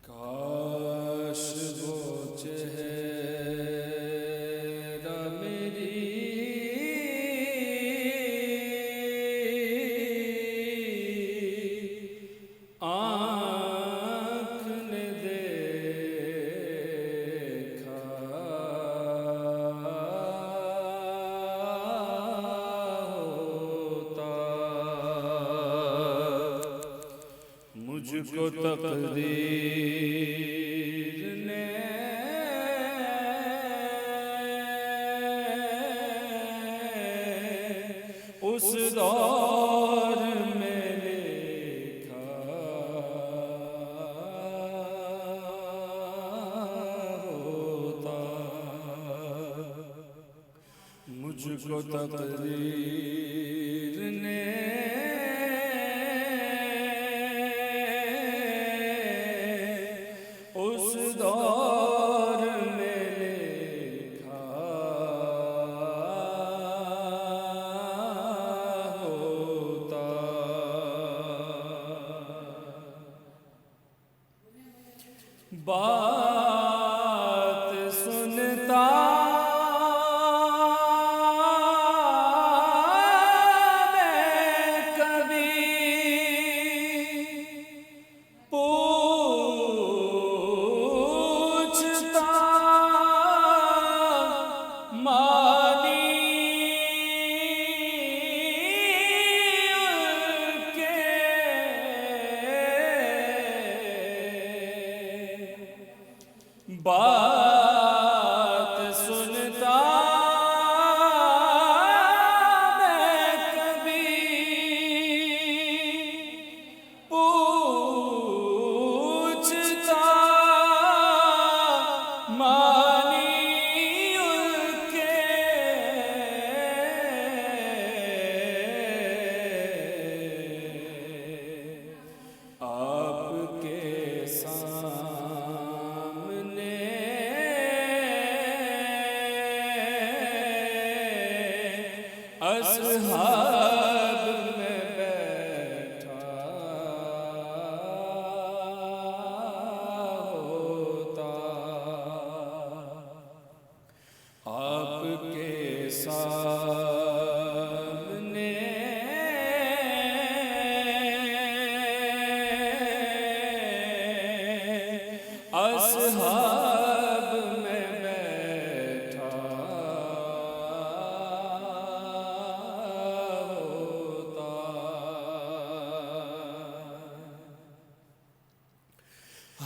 काश वो चेहरा मेरी आँख ने देखा होता। मुझको तकदीर ने उस दौर में लिखा होता। मुझको तकदीर ने उस दौर में लिखा होता। बात सुनता मैं कभी पूछता मानी उनके बात सुनता मैं कभी पूछता मानी उनके आपके सामने असहाब में बैठा होता। आपके सामने असहाब में बैठा होता।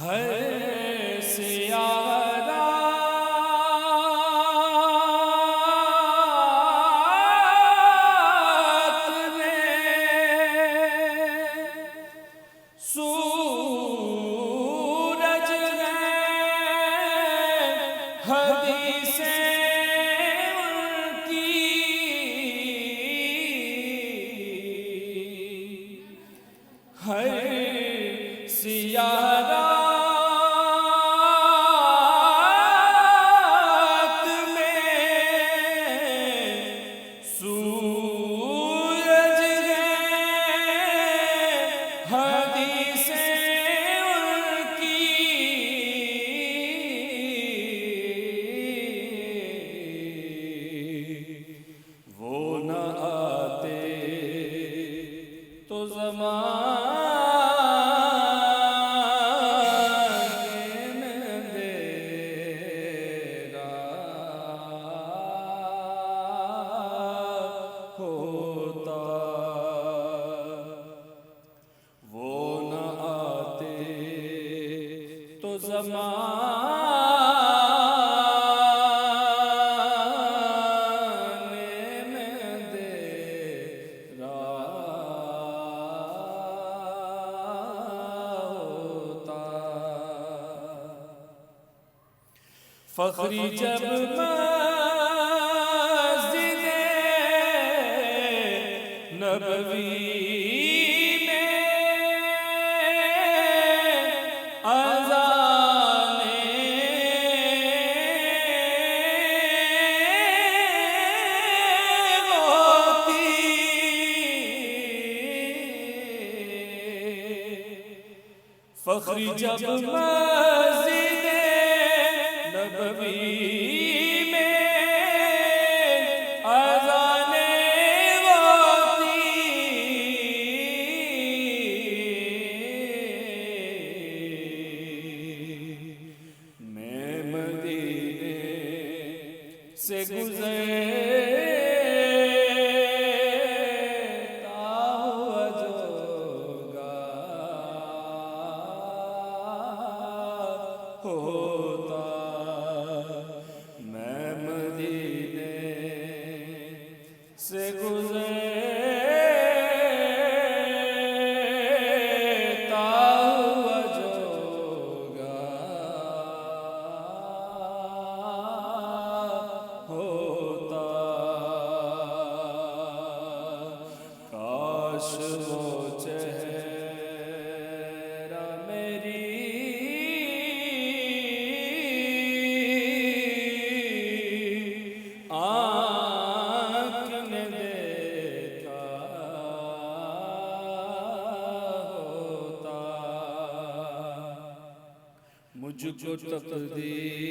हर सियारा सूरज हदीसें उनकी हर सियारात में सूरज हदीसें उनकी वो न आते तो ज़माने में अंधेरा होता। वो न आते तो ज़माने में अंधेरा होता। फखरी जब मस्जिदे नबवी में फख्री जब मस्जिद नबवी में अज़ाने होती, मैं मदीने से गुज़रता हुआ जोगा होता, मैं मदीने से गुज़रता हुआ जोगा होता। काश वो चेहरा मेरी आँख ने देखा होता, मुझको तकदीर